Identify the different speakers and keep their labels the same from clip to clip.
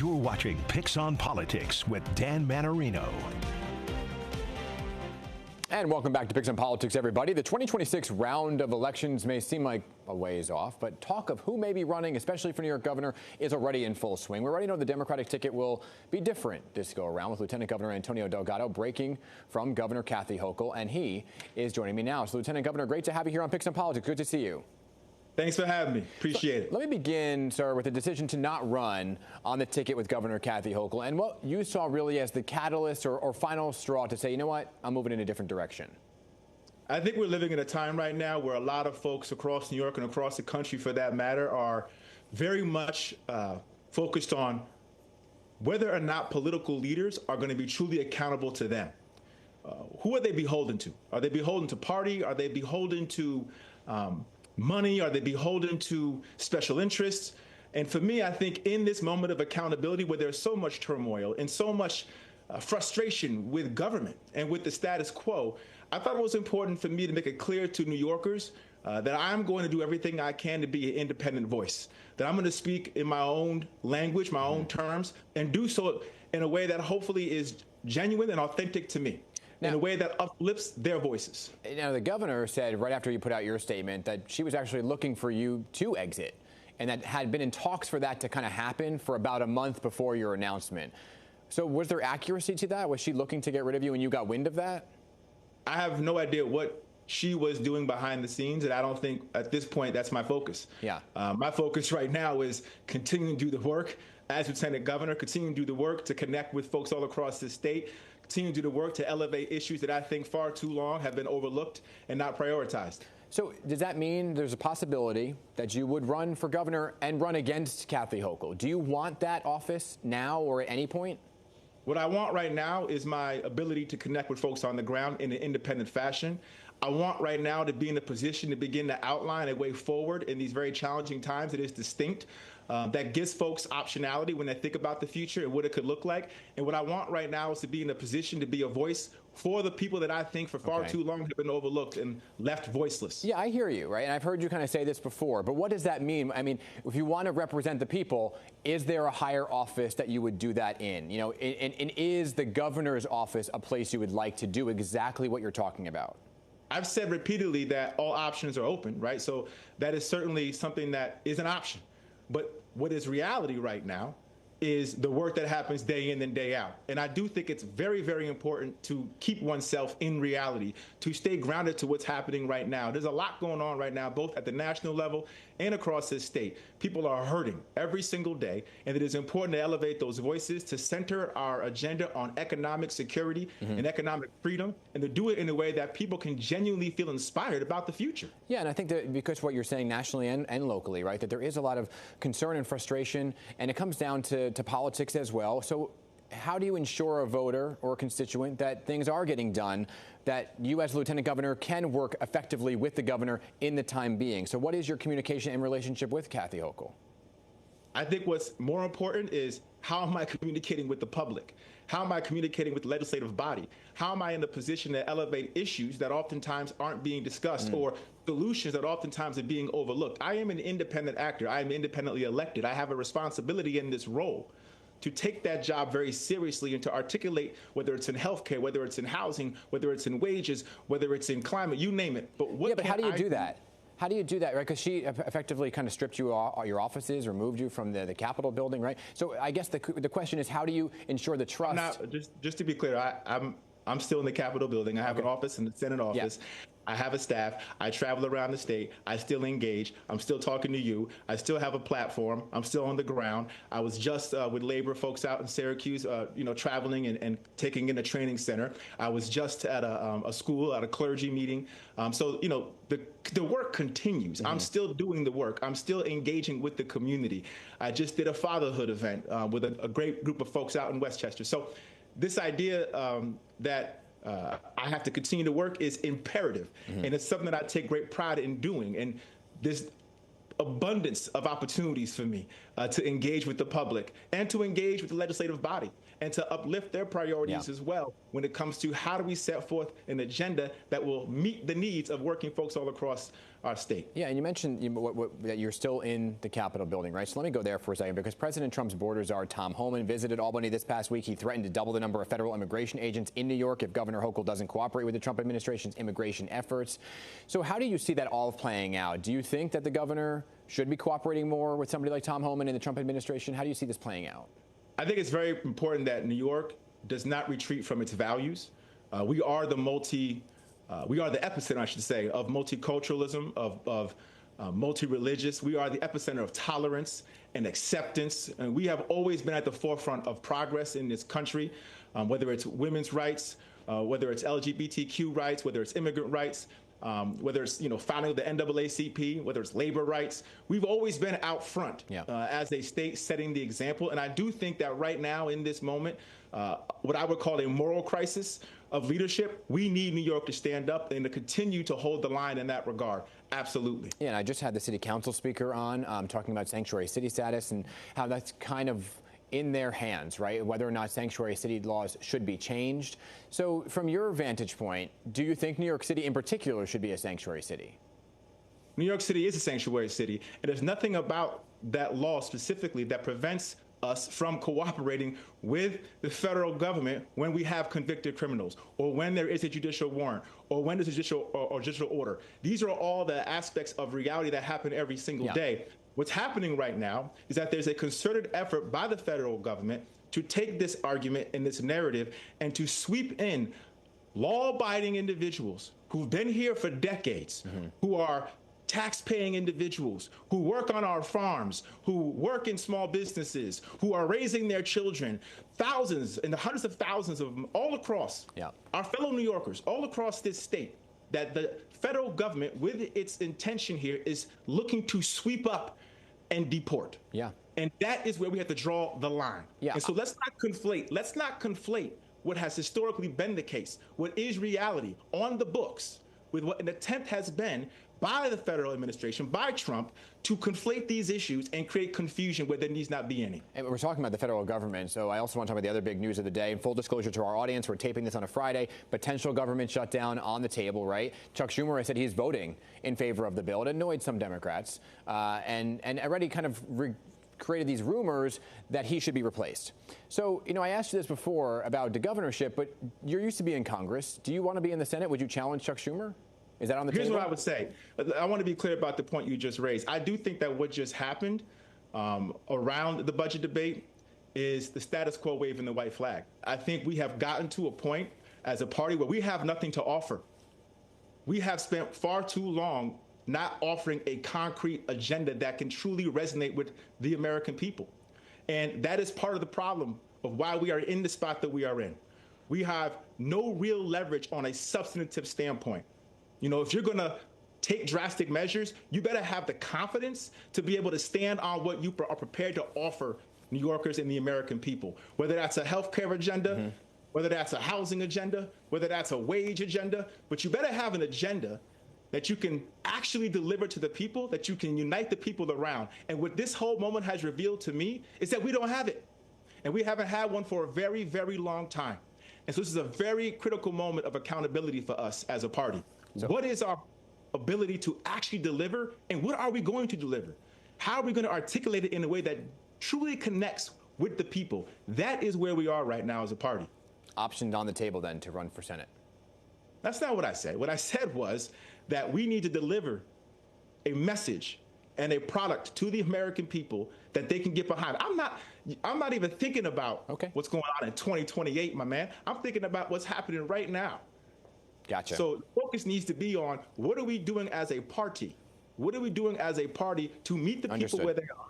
Speaker 1: You're watching Picks on Politics with Dan Manarino.
Speaker 2: And welcome back to Picks on Politics, everybody. The 2026 round of elections may seem like a ways off, but talk of who may be running, especially for New York governor, is already in full swing. We already know the Democratic ticket will be different this go around, with Lieutenant Governor Antonio Delgado breaking from Governor Kathy Hochul, and he is joining me now. So, Lieutenant Governor, great to have you here on Picks on Politics. Good to see you.
Speaker 3: Thanks for having me. Appreciate it.
Speaker 2: Let me begin, sir, with the decision to not run on the ticket with Governor Kathy Hochul, and what you saw really as the catalyst or final straw to say, you know what, I'm moving in a different direction.
Speaker 3: I think we're living in a time right now where a lot of folks across New York and across the country, for that matter, are very much focused on whether or not political leaders are going to be truly accountable to them. Who are they beholden to? Are they beholden to party? Are they beholden to money? Are they beholden to special interests? And for me, I think in this moment of accountability where there's so much turmoil and so much frustration with government and with the status quo, I thought it was important for me to make it clear to New Yorkers that I'm going to do everything I can to be an independent voice, that I'm going to speak in my own language, my own terms, and do so in a way that hopefully is genuine and authentic to me. Now, in a way that uplifts their voices.
Speaker 2: Now, the governor said right after you put out your statement that she was actually looking for you to exit, and that had been in talks for that to kind of happen for about a month before your announcement. So was there accuracy to that? Was she looking to get rid of you and you got wind of that?
Speaker 3: I have no idea what she was doing behind the scenes, and I don't think at this point that's my focus.
Speaker 2: Yeah.
Speaker 3: My focus right now is continuing to do the work as Lieutenant Governor, continuing to do the work to connect with folks all across the state, continue to do the work to elevate issues that I think far too long have been overlooked and not prioritized.
Speaker 2: So does that mean there's a possibility that you would run for governor and run against Kathy Hochul? Do you want that office now or at any point?
Speaker 3: What I want right now is my ability to connect with folks on the ground in an independent fashion. I want right now to be in a position to begin to outline a way forward in these very challenging times that is distinct, that gives folks optionality when they think about the future and what it could look like. And what I want right now is to be in a position to be a voice for the people that I think for far too long have been overlooked and left voiceless.
Speaker 2: Yeah, I hear you, right? And I've heard you kind of say this before, but what does that mean? I mean, if you want to represent the people, is there a higher office that you would do that in? You know, and is the governor's office a place you would like to do exactly what you're talking about?
Speaker 3: I've said repeatedly that all options are open, right? So that is certainly something that is an option. But what is reality right now is the work that happens day in and day out. And I do think it's very, very important to keep oneself in reality, to stay grounded to what's happening right now. There's a lot going on right now, both at the national level and across this state. People are hurting every single day, and it is important to elevate those voices, to center our agenda on economic security and economic freedom, and to do it in a way that people can genuinely feel inspired about the future.
Speaker 2: Yeah, and I think that because what you're saying nationally and locally, right, that there is a lot of concern and frustration, and it comes down to politics as well. So how do you ensure a voter or a constituent that things are getting done, that you as Lieutenant Governor can work effectively with the governor in the time being? So what is your communication and relationship with Kathy Hochul?
Speaker 3: I think what's more important is how am I communicating with the public? How am I communicating with the legislative body? How am I in a position to elevate issues that oftentimes aren't being discussed or solutions that oftentimes are being overlooked? I am an independent actor. I am independently elected. I have a responsibility in this role to take that job very seriously and to articulate, whether it's in healthcare, whether it's in housing, whether it's in wages, whether it's in climate, you name it. But what
Speaker 2: how do you do that? How do you do that, right? Because she effectively kind of stripped you your offices, removed you from the Capitol building, right? So I guess the question is, how do you ensure the trust?
Speaker 3: Now, just to be clear, I'm still in the Capitol building. I have an office in the Senate office. Yeah. I have a staff. I travel around the state. I still engage. I'm still talking to you. I still have a platform. I'm still on the ground. I was just with labor folks out in Syracuse, traveling and taking in a training center. I was just at a school, at a clergy meeting. So the work continues. I'm still doing the work. I'm still engaging with the community. I just did a fatherhood event with a great group of folks out in Westchester. So this idea that I have to continue to work is imperative. And it's something that I take great pride in doing. And there's abundance of opportunities for me. to engage with the public and to engage with the legislative body and to uplift their priorities as well when it comes to how do we set forth an agenda that will meet the needs of working folks all across our state.
Speaker 2: Yeah, and you mentioned that you're still in the Capitol building, right? So let me go there for a second, because President Trump's border czar, Tom Homan, visited Albany this past week. He threatened to double the number of federal immigration agents in New York if Governor Hochul doesn't cooperate with the Trump administration's immigration efforts. So how do you see that all playing out? Do you think that the governor should be cooperating more with somebody like Tom Homan in the Trump administration? How do you see this playing out?
Speaker 3: I think it's very important that New York does not retreat from its values. We are the epicenter, I should say, of multiculturalism, of multi-religious. We are the epicenter of tolerance and acceptance. And we have always been at the forefront of progress in this country, whether it's women's rights, whether it's LGBTQ rights, whether it's immigrant rights, whether it's founding of the NAACP, whether it's labor rights. We've always been out front as a state, setting the example. And I do think that right now in this moment, what I would call a moral crisis of leadership, we need New York to stand up and to continue to hold the line in that regard. Absolutely.
Speaker 2: Yeah, and I just had the city council speaker on talking about sanctuary city status and how that's kind of in their hands, right? Whether or not sanctuary city laws should be changed. So from your vantage point, do you think New York City in particular should be a sanctuary city?
Speaker 3: New York City is a sanctuary city, and there's nothing about that law specifically that prevents us from cooperating with the federal government when we have convicted criminals, or when there is a judicial warrant, or when there's a judicial order. These are all the aspects of reality that happen every single day. What's happening right now is that there's a concerted effort by the federal government to take this argument and this narrative and to sweep in law-abiding individuals who've been here for decades, who are tax-paying individuals, who work on our farms, who work in small businesses, who are raising their children, thousands and hundreds of thousands of them all across our fellow New Yorkers, all across this state, that the federal government, with its intention here, is looking to sweep up and deport. And that is where we have to draw the line. And so let's not conflate what has historically been the case, what is reality on the books, with what an attempt has been by the federal administration, by Trump, to conflate these issues and create confusion where there needs not be any.
Speaker 2: And we're talking about the federal government, so I also want to talk about the other big news of the day. In full disclosure to our audience, we're taping this on a Friday. Potential government shutdown on the table, right? Chuck Schumer has said he's voting in favor of the bill. It annoyed some Democrats and already kind of created these rumors that he should be replaced. So, I asked you this before about the governorship, but you're used to being in Congress. Do you want to be in the Senate? Would you challenge Chuck Schumer? Is that on the table?
Speaker 3: Here's what I would say. I want to be clear about the point you just raised. I do think that what just happened around the budget debate is the status quo waving the white flag. I think we have gotten to a point as a party where we have nothing to offer. We have spent far too long not offering a concrete agenda that can truly resonate with the American people. And that is part of the problem of why we are in the spot that we are in. We have no real leverage on a substantive standpoint. If you're going to take drastic measures, you better have the confidence to be able to stand on what you are prepared to offer New Yorkers and the American people, whether that's a health care agenda, whether that's a housing agenda, whether that's a wage agenda. But you better have an agenda that you can actually deliver to the people, that you can unite the people around. And what this whole moment has revealed to me is that we don't have it. And we haven't had one for a very, very long time. And so this is a very critical moment of accountability for us as a party. So what is our ability to actually deliver, and what are we going to deliver? How are we going to articulate it in a way that truly connects with the people? That is where we are right now as a party.
Speaker 2: Optioned on the table then to run for Senate.
Speaker 3: That's not what I said. What I said was that we need to deliver a message and a product to the American people that they can get behind. I'm not even thinking about what's going on in 2028, my man. I'm thinking about what's happening right now.
Speaker 2: Gotcha.
Speaker 3: So the focus needs to be on what are we doing as a party? What are we doing as a party to meet the people where they are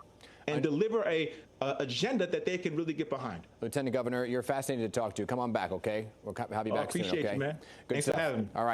Speaker 3: and deliver a agenda that they can really get behind?
Speaker 2: Lieutenant Governor, you're fascinating to talk to. Come on back, okay? We'll have you back soon, okay?
Speaker 3: Appreciate you, man.
Speaker 2: Good
Speaker 3: Thanks
Speaker 2: stuff.
Speaker 3: for having me.
Speaker 2: All right.